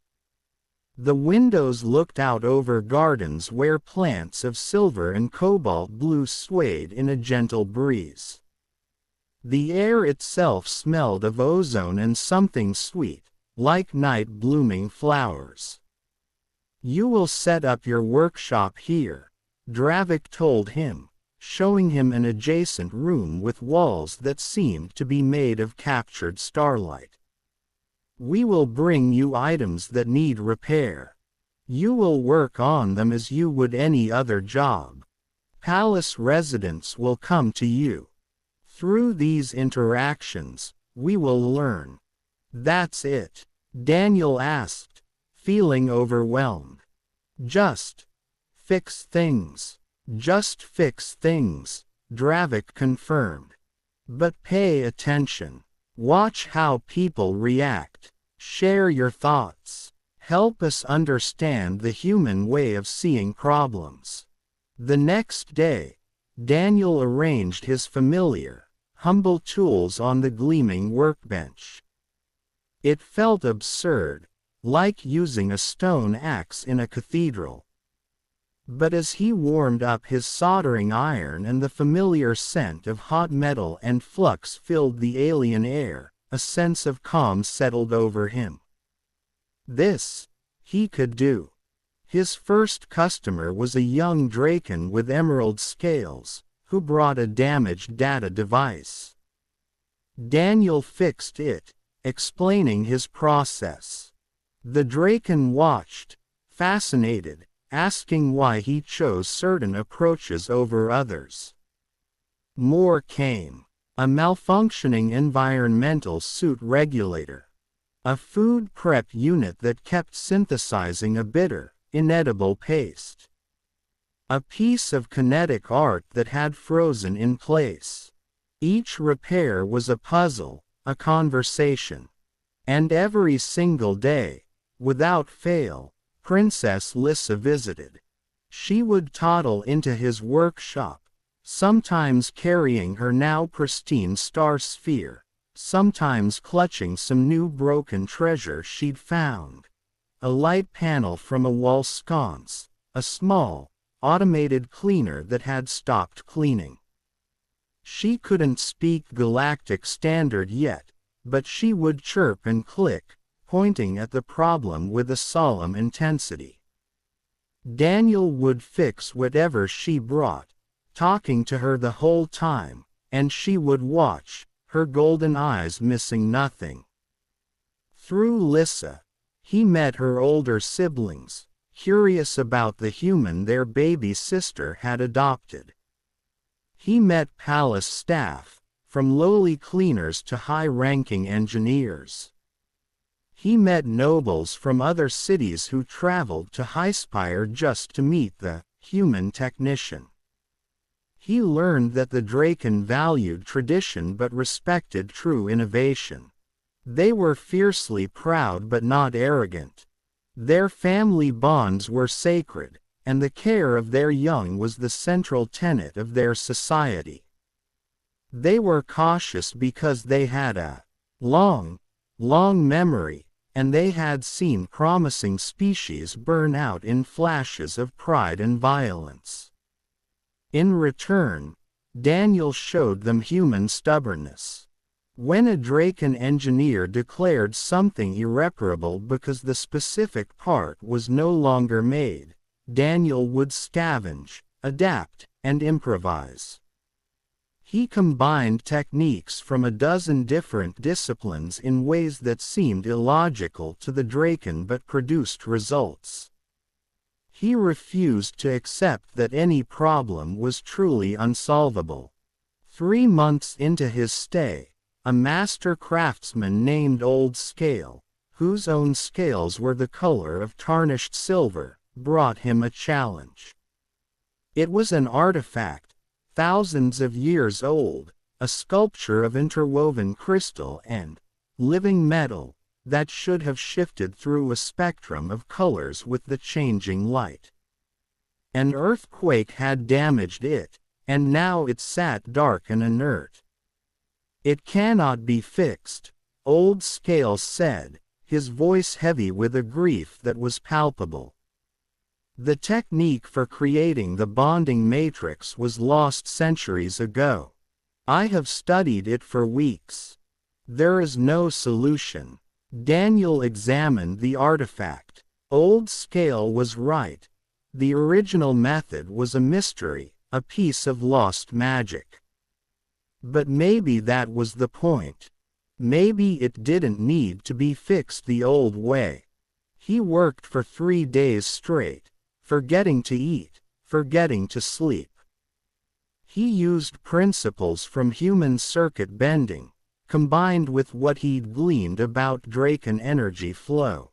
The windows looked out over gardens where plants of silver and cobalt blue swayed in a gentle breeze. The air itself smelled of ozone and something sweet, like night-blooming flowers. "You will set up your workshop here," Draken told him, showing him an adjacent room with walls that seemed to be made of captured starlight. "We will bring you items that need repair. You will work on them as you would any other job. Palace residents will come to you. Through these interactions, we will learn." "That's it?" Daniel asked, feeling overwhelmed. "Just fix things." "Just fix things," Draken confirmed. "But pay attention. Watch how people react. Share your thoughts. Help us understand the human way of seeing problems." The next day, Daniel arranged his familiar, humble tools on the gleaming workbench. It felt absurd, like using a stone axe in a cathedral. But as he warmed up his soldering iron and the familiar scent of hot metal and flux filled the alien air, a sense of calm settled over him. This, he could do. His first customer was a young Draken with emerald scales, who brought a damaged data device. Daniel fixed it, explaining his process. The Draken watched, fascinated, asking why he chose certain approaches over others. More came. A malfunctioning environmental suit regulator. A food prep unit that kept synthesizing a bitter, inedible paste. A piece of kinetic art that had frozen in place. Each repair was a puzzle, a conversation. And every single day, without fail, Princess Lissa visited. She would toddle into his workshop, sometimes carrying her now pristine star sphere, sometimes clutching some new broken treasure she'd found. A light panel from a wall sconce, a small, automated cleaner that had stopped cleaning. She couldn't speak galactic standard yet, but she would chirp and click, pointing at the problem with a solemn intensity. Daniel would fix whatever she brought, talking to her the whole time, and she would watch, her golden eyes missing nothing. Through Lissa, he met her older siblings, curious about the human their baby sister had adopted. He met palace staff, from lowly cleaners to high-ranking engineers. He met nobles from other cities who traveled to Highspire just to meet the human technician. He learned that the Draken valued tradition but respected true innovation. They were fiercely proud but not arrogant. Their family bonds were sacred, and the care of their young was the central tenet of their society. They were cautious because they had a long memory, and they had seen promising species burn out in flashes of pride and violence. In return, Daniel showed them human stubbornness. When a Draken engineer declared something irreparable because the specific part was no longer made, Daniel would scavenge, adapt, and improvise. He combined techniques from a dozen different disciplines in ways that seemed illogical to the Draken but produced results. He refused to accept that any problem was truly unsolvable. 3 months into his stay, a master craftsman named Old Scale, whose own scales were the color of tarnished silver, brought him a challenge. It was an artifact, thousands of years old, a sculpture of interwoven crystal and living metal, that should have shifted through a spectrum of colors with the changing light. An earthquake had damaged it, and now it sat dark and inert. "It cannot be fixed," Old Scale said, his voice heavy with a grief that was palpable. "The technique for creating the bonding matrix was lost centuries ago. I have studied it for weeks. There is no solution." Daniel examined the artifact. Old Scale was right. The original method was a mystery, a piece of lost magic. But maybe that was the point. Maybe it didn't need to be fixed the old way. He worked for 3 days straight, forgetting to eat, forgetting to sleep. He used principles from human circuit bending, combined with what he'd gleaned about Draken energy flow.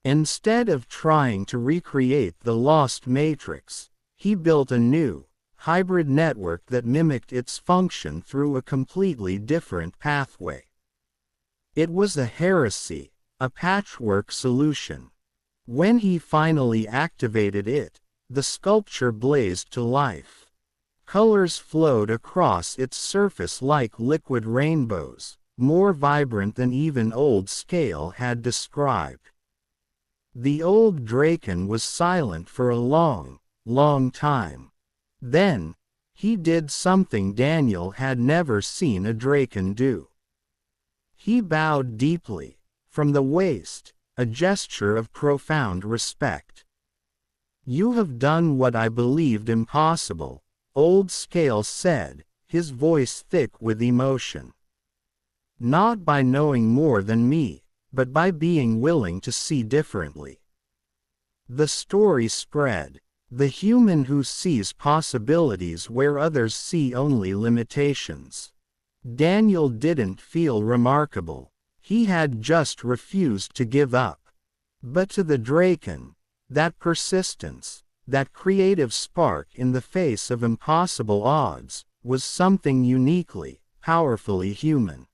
Instead of trying to recreate the lost matrix, he built a new, hybrid network that mimicked its function through a completely different pathway. It was a heresy, a patchwork solution. When he finally activated it, the sculpture blazed to life. Colors flowed across its surface like liquid rainbows, more vibrant than even Old Scale had described. The old Draken was silent for a long time. Then, he did something Daniel had never seen a Draken do. He bowed deeply, from the waist, a gesture of profound respect. "You have done what I believed impossible," Old Scale said, his voice thick with emotion. "Not by knowing more than me, but by being willing to see differently." The story spread. The human who sees possibilities where others see only limitations. Daniel didn't feel remarkable. He had just refused to give up. But to the Draken, that persistence, that creative spark in the face of impossible odds, was something uniquely, powerfully human.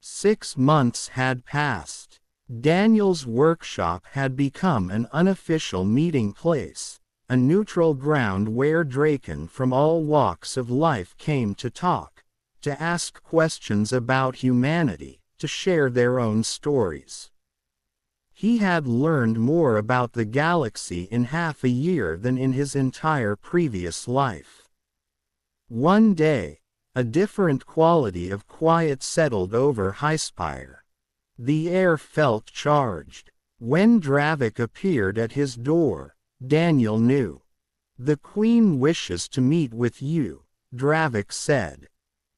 6 months had passed. Daniel's workshop had become an unofficial meeting place, a neutral ground where Draken from all walks of life came to talk, to ask questions about humanity, to share their own stories. He had learned more about the galaxy in half a year than in his entire previous life. One day, a different quality of quiet settled over Highspire. The air felt charged. When Dravik appeared at his door, Daniel knew. "The Queen wishes to meet with you," Dravik said.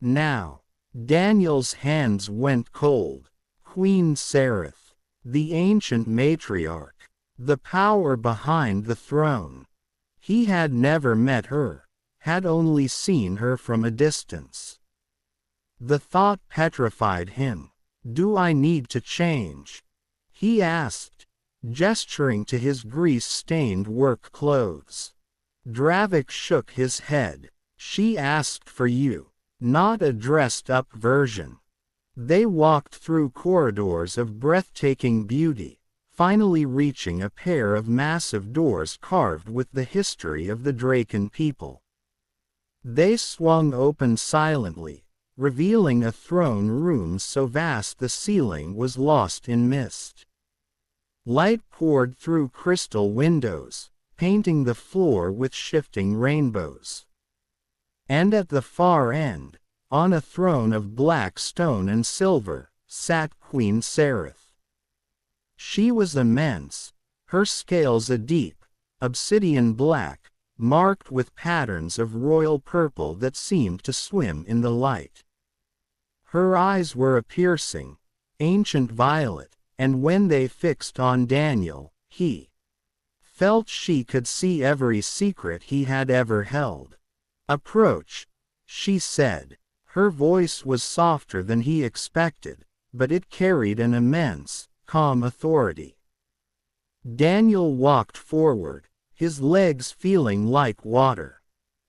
Now, Daniel's hands went cold. Queen Sereth, the ancient matriarch, the power behind the throne. He had never met her, had only seen her from a distance. The thought petrified him. "Do I need to change?" he asked, gesturing to his grease-stained work clothes. Dravik shook his head. "She asked for you, not a dressed-up version." They walked through corridors of breathtaking beauty, finally reaching a pair of massive doors carved with the history of the Draken people. They swung open silently, revealing a throne room so vast the ceiling was lost in mist. Light poured through crystal windows, painting the floor with shifting rainbows. And at the far end, on a throne of black stone and silver, sat Queen Sereth. She was immense, her scales a deep, obsidian black, marked with patterns of royal purple that seemed to swim in the light. Her eyes were a piercing, ancient violet, and when they fixed on Daniel, he felt she could see every secret he had ever held. "Approach," she said. Her voice was softer than he expected, but it carried an immense, calm authority. Daniel walked forward, his legs feeling like water.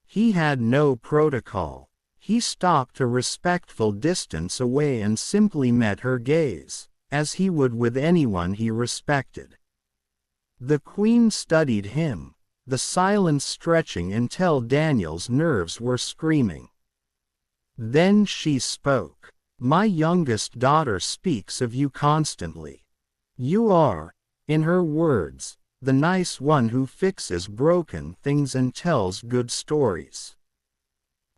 He had no protocol. He stopped a respectful distance away and simply met her gaze, as he would with anyone he respected. The Queen studied him, the silence stretching until Daniel's nerves were screaming. Then she spoke. "My youngest daughter speaks of you constantly. You are, in her words, the nice one who fixes broken things and tells good stories."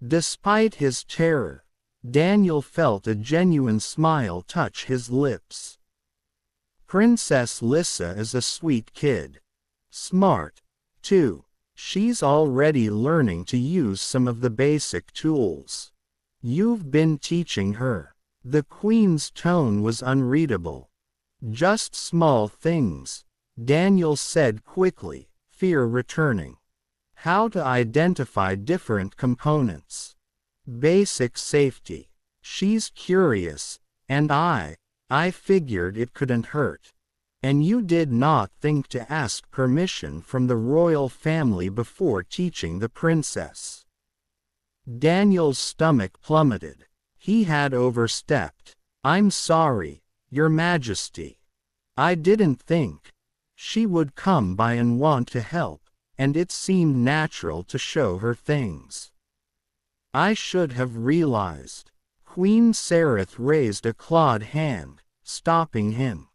Despite his terror, Daniel felt a genuine smile touch his lips. "Princess Lissa is a sweet kid. Smart, too. She's already learning to use some of the basic tools. You've been teaching her." The Queen's tone was unreadable. "Just small things," Daniel said quickly, fear returning. "How to identify different components. Basic safety. She's curious, and I figured it couldn't hurt. And you did not think to ask permission from the royal family before teaching the princess." Daniel's stomach plummeted. He had overstepped. "I'm sorry, Your Majesty. I didn't think she would come by and want to help, and it seemed natural to show her things. I should have realized." Queen Sereth raised a clawed hand, stopping him.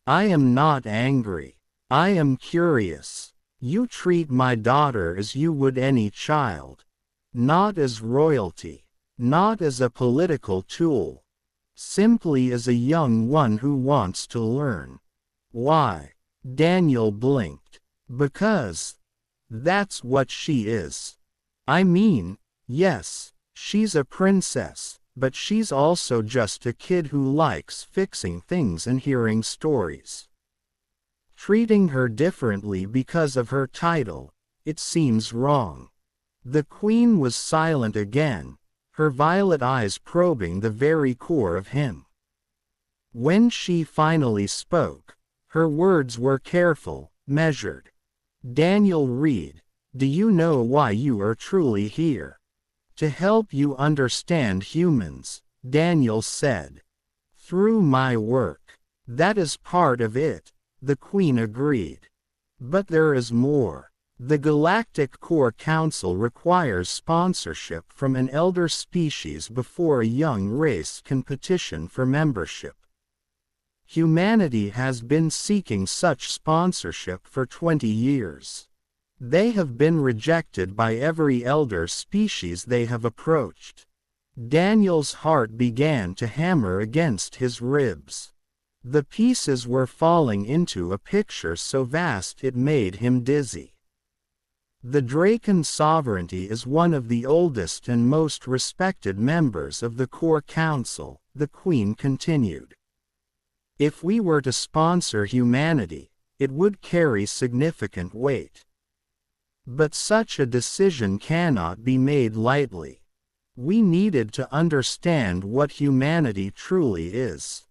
"I am not angry. I am curious. You treat my daughter as you would any child. Not as royalty. Not as a political tool. Simply as a young one who wants to learn." "Why?" Daniel blinked. "Because that's what she is. I mean, yes, she's a princess, but she's also just a kid who likes fixing things and hearing stories. Treating her differently because of her title, it seems wrong." The Queen was silent again, her violet eyes probing the very core of him. When she finally spoke, her words were careful, measured. "Daniel Reed, do you know why you are truly here?" "To help you understand humans," Daniel said. "Through my work." "That is part of it," the Queen agreed. "But there is more. The Galactic Core Council requires sponsorship from an elder species before a young race can petition for membership. Humanity has been seeking such sponsorship for 20 years. They have been rejected by every elder species they have approached." Daniel's heart began to hammer against his ribs. The pieces were falling into a picture so vast it made him dizzy. "The Draken sovereignty is one of the oldest and most respected members of the Core Council," the Queen continued. "If we were to sponsor humanity, it would carry significant weight. But such a decision cannot be made lightly. We needed to understand what humanity truly is.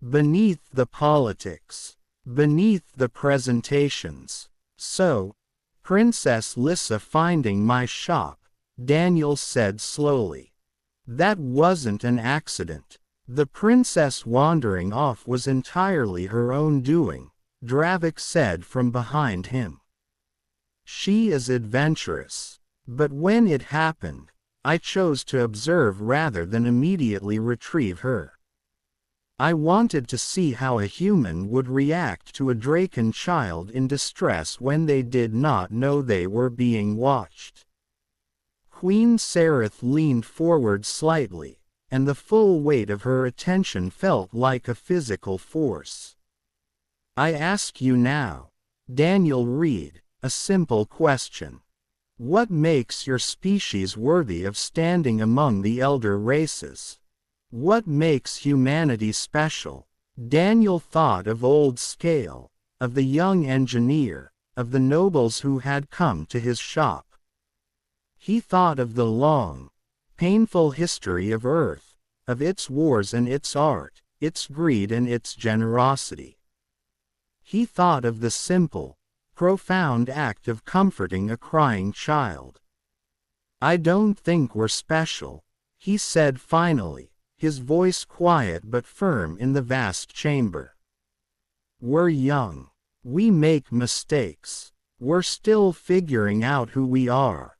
Beneath the politics. Beneath the presentations. So, Princess Lissa finding my shop," Daniel said slowly. "That wasn't an accident. The princess wandering off was entirely her own doing, Dravik said from behind him. She is adventurous. But when it happened, I chose to observe rather than immediately retrieve her. I wanted to see how a human would react to a Draken child in distress when they did not know they were being watched. Queen Sereth leaned forward slightly, and the full weight of her attention felt like a physical force. I ask you now, Daniel Reed, a simple question. What makes your species worthy of standing among the elder races? What makes humanity special? Daniel thought of old Scale, of the young engineer, of the nobles who had come to his shop. He thought of the long, painful history of Earth, of its wars and its art, its greed and its generosity. He thought of the simple, profound act of comforting a crying child. I don't think we're special, he said finally, his voice quiet but firm in the vast chamber. We're young. We make mistakes. We're still figuring out who we are.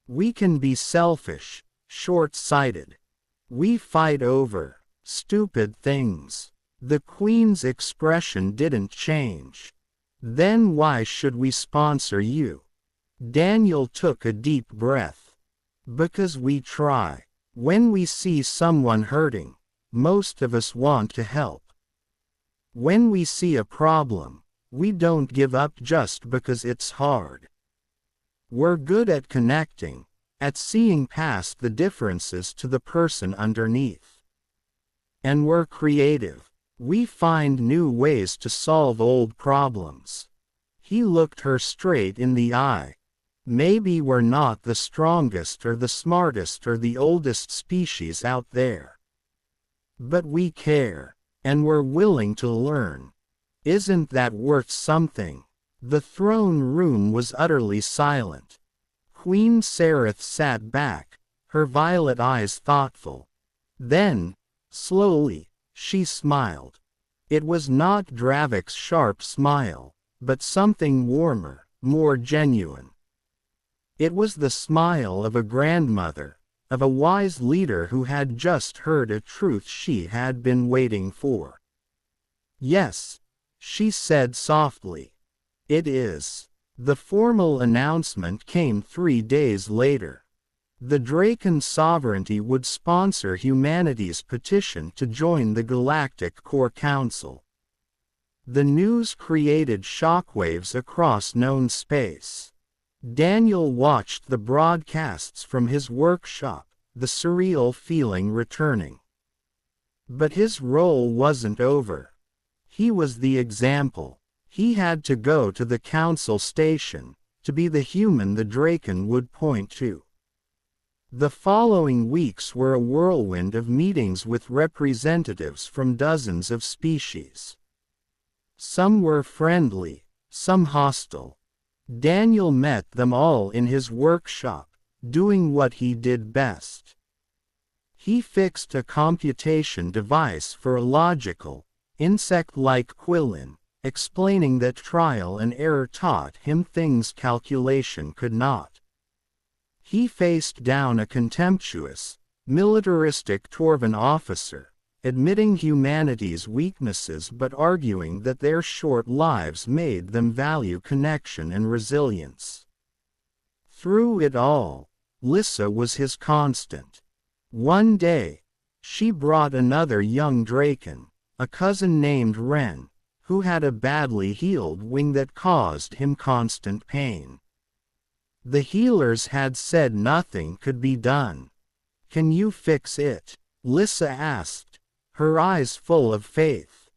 We can be selfish, short-sighted. We fight over stupid things. The Queen's expression didn't change. Then why should we sponsor you? Daniel took a deep breath. Because we try. When we see someone hurting, most of us want to help. When we see a problem, we don't give up just because it's hard. We're good at connecting, at seeing past the differences to the person underneath. And we're creative. We find new ways to solve old problems. He looked her straight in the eye. Maybe we're not the strongest or the smartest or the oldest species out there. But we care, and we're willing to learn. Isn't that worth something? The throne room was utterly silent. Queen Sereth sat back, her violet eyes thoughtful. Then, slowly, she smiled. It was not Dravik's sharp smile, but something warmer, more genuine. It was the smile of a grandmother, of a wise leader who had just heard a truth she had been waiting for. Yes, she said softly. It is. The formal announcement came 3 days later. The Draken sovereignty would sponsor humanity's petition to join the Galactic Core Council. The news created shockwaves across known space. Daniel watched the broadcasts from his workshop, the surreal feeling returning. But his role wasn't over. He was the example. He had to go to the council station, to be the human the Draken would point to. The following weeks were a whirlwind of meetings with representatives from dozens of species. Some were friendly, some hostile. Daniel met them all in his workshop, doing what he did best. He fixed a computation device for a logical, insect-like quillin, explaining that trial and error taught him things calculation could not. He faced down a contemptuous, militaristic Torvan officer, admitting humanity's weaknesses but arguing that their short lives made them value connection and resilience. Through it all, Lissa was his constant. One day, she brought another young Draken, a cousin named Ren, who had a badly healed wing that caused him constant pain. The healers had said nothing could be done. Can you fix it? Lissa asked, her eyes full of faith.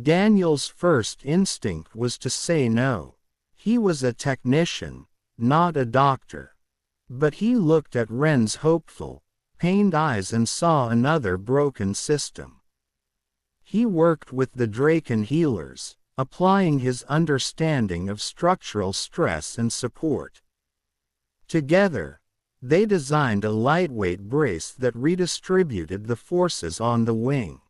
Daniel's first instinct was to say no. He was a technician, not a doctor. But he looked at Ren's hopeful, pained eyes and saw another broken system. He worked with the Draken healers, applying his understanding of structural stress and support. Together, they designed a lightweight brace that redistributed the forces on the wing.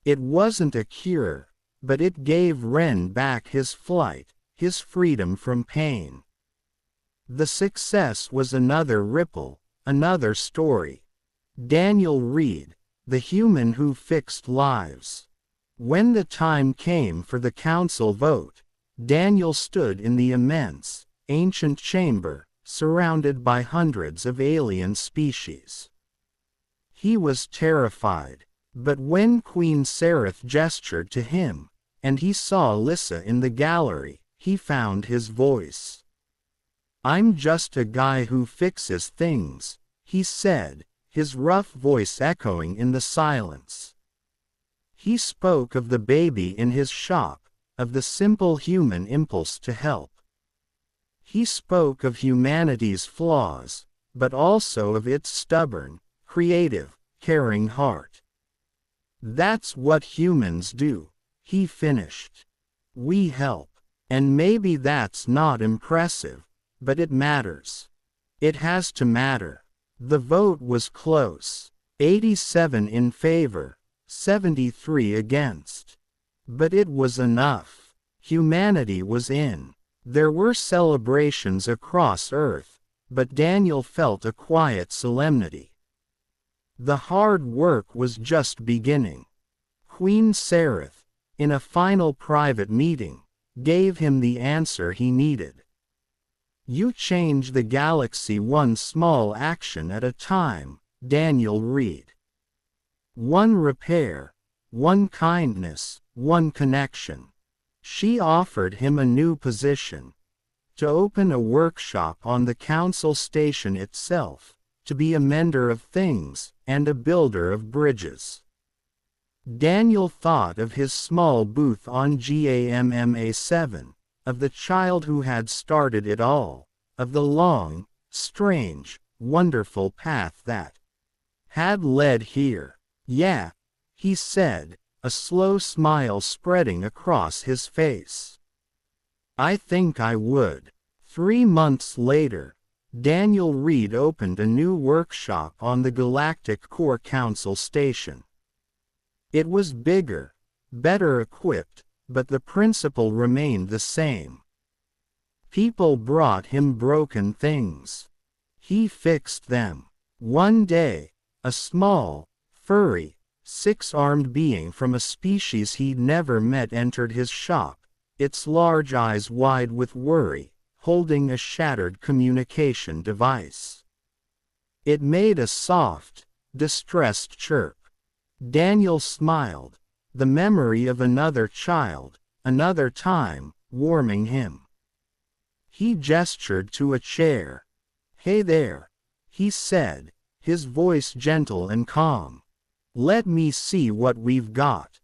It wasn't a cure, but it gave Ren back his flight, his freedom from pain. The success was another ripple, another story. Daniel Reed, the human who fixed lives. When the time came for the council vote, Daniel stood in the immense, ancient chamber, surrounded by hundreds of alien species. He was terrified, but when Queen Sereth gestured to him, and he saw Lissa in the gallery, he found his voice. "I'm just a guy who fixes things," he said, his rough voice echoing in the silence. He spoke of the baby in his shop, of the simple human impulse to help. He spoke of humanity's flaws, but also of its stubborn, creative, caring heart. "That's what humans do," he finished. "We help. And maybe that's not impressive, but it matters. It has to matter." The vote was close. 87 in favor, 73 against. But it was enough. Humanity was in. There were celebrations across Earth, but Daniel felt a quiet solemnity. The hard work was just beginning. Queen Sereth, in a final private meeting, gave him the answer he needed. "You change the galaxy one small action at a time," Daniel Reed. "One repair, one kindness, one connection." She offered him a new position. To open a workshop on the council station itself, to be a mender of things, and a builder of bridges. Daniel thought of his small booth on GAMMA7, of the child who had started it all, of the long, strange, wonderful path that had led here. "Yeah," he said, a slow smile spreading across his face. "I think I would." 3 months later, Daniel Reed opened a new workshop on the Galactic Core Council station. It was bigger, better equipped, but the principle remained the same. People brought him broken things. He fixed them. One day, a small, furry, 6-armed being from a species he'd never met entered his shop, its large eyes wide with worry, holding a shattered communication device. It made a soft, distressed chirp. Daniel smiled, the memory of another child, another time, warming him. He gestured to a chair. "Hey there," he said, his voice gentle and calm. "Let me see what we've got."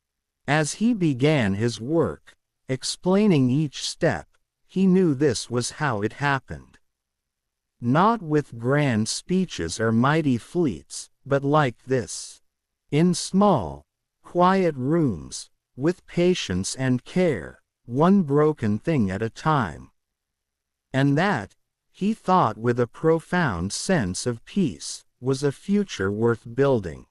As he began his work, explaining each step, he knew this was how it happened. Not with grand speeches or mighty fleets, but like this. In small, quiet rooms, with patience and care, one broken thing at a time. And that, he thought with a profound sense of peace, was a future worth building.